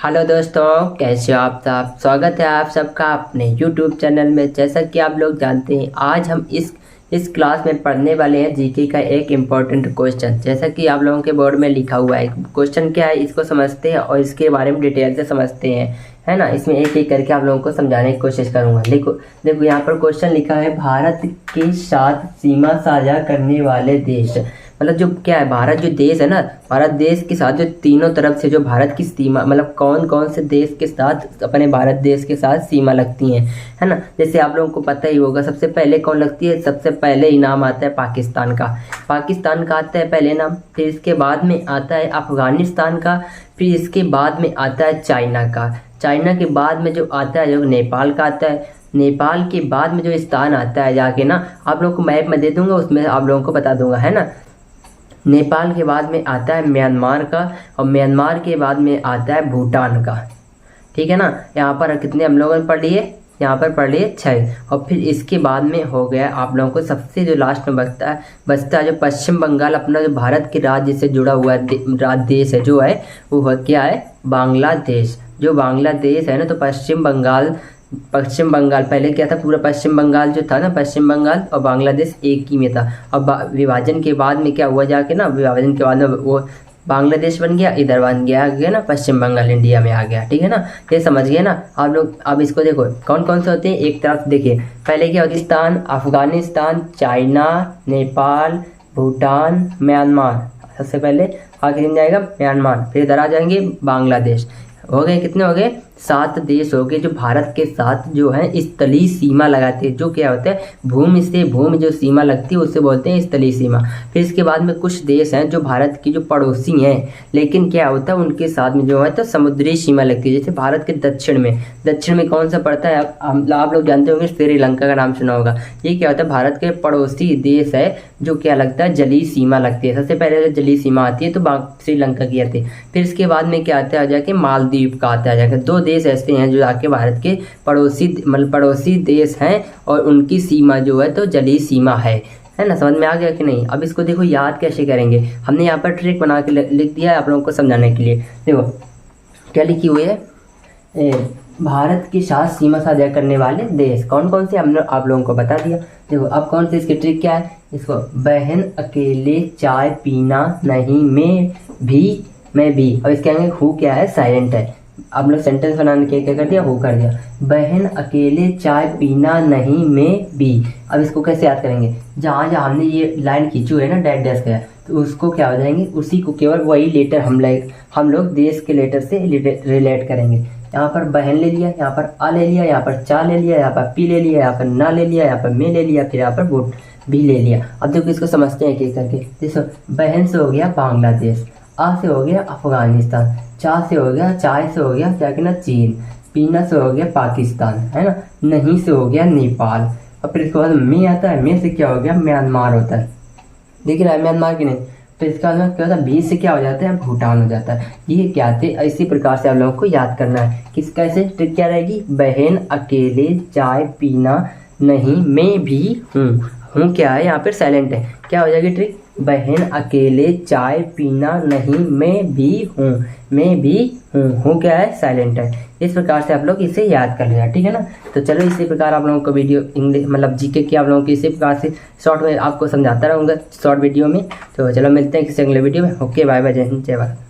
Hello दोस्तों, कैसे हो आप सब। स्वागत है आप सबका अपने YouTube चैनल में। जैसा कि आप लोग जानते हैं, आज हम इस क्लास में पढ़ने वाले हैं जीके का एक इम्पोर्टेंट क्वेश्चन। जैसा कि आप लोगों के बोर्ड में लिखा हुआ है, क्वेश्चन क्या है इसको समझते हैं और इसके बारे में डिटेल से समझते हैं, है ना। इसमें एक एक करके आप लोगों को समझाने की कोशिश करूँगा। देखो यहाँ पर क्वेश्चन लिखा है, भारत के साथ सीमा साझा करने वाले देश। मतलब जो क्या है, भारत जो देश है ना, भारत देश के साथ जो तीनों तरफ से जो भारत की सीमा, मतलब कौन कौन से देश के साथ अपने भारत देश के साथ सीमा लगती हैं, है ना। जैसे आप लोगों को पता ही होगा, सबसे पहले कौन लगती है, सबसे पहले ही नाम आता है पाकिस्तान का। पाकिस्तान का आता है पहले नाम, फिर इसके बाद में आता है अफगानिस्तान का, फिर इसके बाद में आता है चाइना का। चाइना के बाद में जो आता है, जो नेपाल का आता है। नेपाल के बाद में जो स्थान आता है जाके ना, आप लोगों को मैप में दे दूंगा, उसमें आप लोगों को बता दूंगा, है ना। नेपाल के बाद में आता है म्यांमार का, और म्यांमार के बाद में आता है भूटान का। ठीक है ना। यहाँ पर कितने हम लोगों ने पढ़ लिए, यहाँ पर पढ़ लिए 6। और फिर इसके बाद में हो गया आप लोगों को सबसे जो लास्ट में बचता है जो पश्चिम बंगाल, अपना जो भारत के राज्य से जुड़ा हुआ देश है जो है वो क्या है, बांग्लादेश। जो बांग्लादेश है ना, तो पश्चिम बंगाल पहले क्या था, पूरा पश्चिम बंगाल जो था ना, पश्चिम बंगाल और बांग्लादेश एक ही में था। अब विभाजन के बाद में क्या हुआ जाके ना, विभाजन के बाद में वो बांग्लादेश बन गया, इधर बन गया ना पश्चिम बंगाल, इंडिया में आ गया। ठीक है ना, ये समझ गए ना आप लोग। अब इसको देखो कौन कौन से होते हैं, एक तरफ देखिए पहले क्या, पाकिस्तान, अफगानिस्तान, चाइना, नेपाल, भूटान, म्यांमार। सबसे पहले आगे जाएगा म्यांमार, फिर इधर आ जाएंगे बांग्लादेश। हो गए कितने हो गए, 7 देश हो गए जो भारत के साथ जो है स्थलीय सीमा लगाते हैं। जो क्या होता है, भूमि से भूमि जो सीमा लगती है उसे बोलते हैं स्थलीय सीमा। फिर इसके बाद में कुछ देश हैं जो भारत की जो पड़ोसी हैं, लेकिन क्या होता है उनके साथ में जो है तो समुद्री सीमा लगती है। जैसे भारत के दक्षिण में कौन सा पड़ता है, आप लोग जानते होंगे, श्रीलंका का नाम सुना होगा। ये क्या होता है, भारत के पड़ोसी देश है जो क्या लगता है, जलीय सीमा लगती है। सबसे पहले जो जलीय सीमा आती है तो श्रीलंका की आती है। फिर इसके बाद में क्या आता है, जाके मालदीव का आता है जाके। 2 देश ऐसे हैं जो जाके भारत के पड़ोसी देश हैं और उनकी सीमा जो है तो जलीय सीमा है ना। समझ में आ गया कि नहीं। अब इसको देखो याद कैसे करेंगे, हमने यहाँ पर ट्रिक बना के लिख दिया है आप लोगों को समझाने के लिए। देखो क्या लिखी हुई है, भारत के साथ सीमा साझा करने वाले देश कौन कौन से, हमने आप लोगों को बता दिया। देखो अब कौन से इसकी ट्रिक क्या है, इसको बहन अकेले चाय पीना नहीं, मैं भी। और इसके आगे हु क्या है, साइलेंट है। आप लोग सेंटेंस बनाने के क्या कर दिया, हु कर दिया। बहन अकेले चाय पीना नहीं, मैं भी। अब इसको कैसे याद करेंगे, जहाँ जहाँ हमने ये लाइन खींची है ना, डैश का, तो उसको क्या हो जाएंगे, उसी को केवल वही लेटर हम लोग देश के लेटर से रिलेट करेंगे। यहाँ पर बहन ले लिया, यहाँ पर आ ले लिया, यहाँ पर चा ले लिया, यहाँ पर पी ले लिया, यहाँ पर ना ले लिया, यहाँ पर मैं ले लिया, फिर यहाँ पर वोट भी ले लिया। अब देखो इसको समझते हैं एक करके। देखो बहन से हो गया बांग्लादेश, आ से हो गया अफगानिस्तान, चाय से हो गया क्या कहना, चीन, पीना से हो गया पाकिस्तान, है ना, नहीं से हो गया नेपाल। और फिर इसके बाद में आता है, में से क्या हो गया, म्यांमार होता है। देख रहा है म्यांमार की नहीं। फिर इसका क्या होता है, भी से क्या हो जाता है, भूटान हो जाता है। ये क्या थे, इसी प्रकार से आप लोगों को याद करना है। किस कैसे ट्रिक क्या रहेगी, बहन अकेले चाय पीना नहीं, मैं भी हूँ क्या है, यहाँ पर साइलेंट है, क्या हो जाएगी ट्रिक, बहन अकेले चाय पीना नहीं, मैं भी हूँ क्या है, साइलेंट है। इस प्रकार से आप लोग इसे याद कर लेना, ठीक है ना। तो चलो इसी प्रकार आप लोगों को वीडियो इंग्लिश मतलब जीके की आप लोगों को इसी प्रकार से शॉर्ट में आपको समझाता रहूँगा शॉर्ट वीडियो में। तो चलो मिलते हैं किसी अगले वीडियो में। ओके बाय बाय, जय हिंद जय भारत।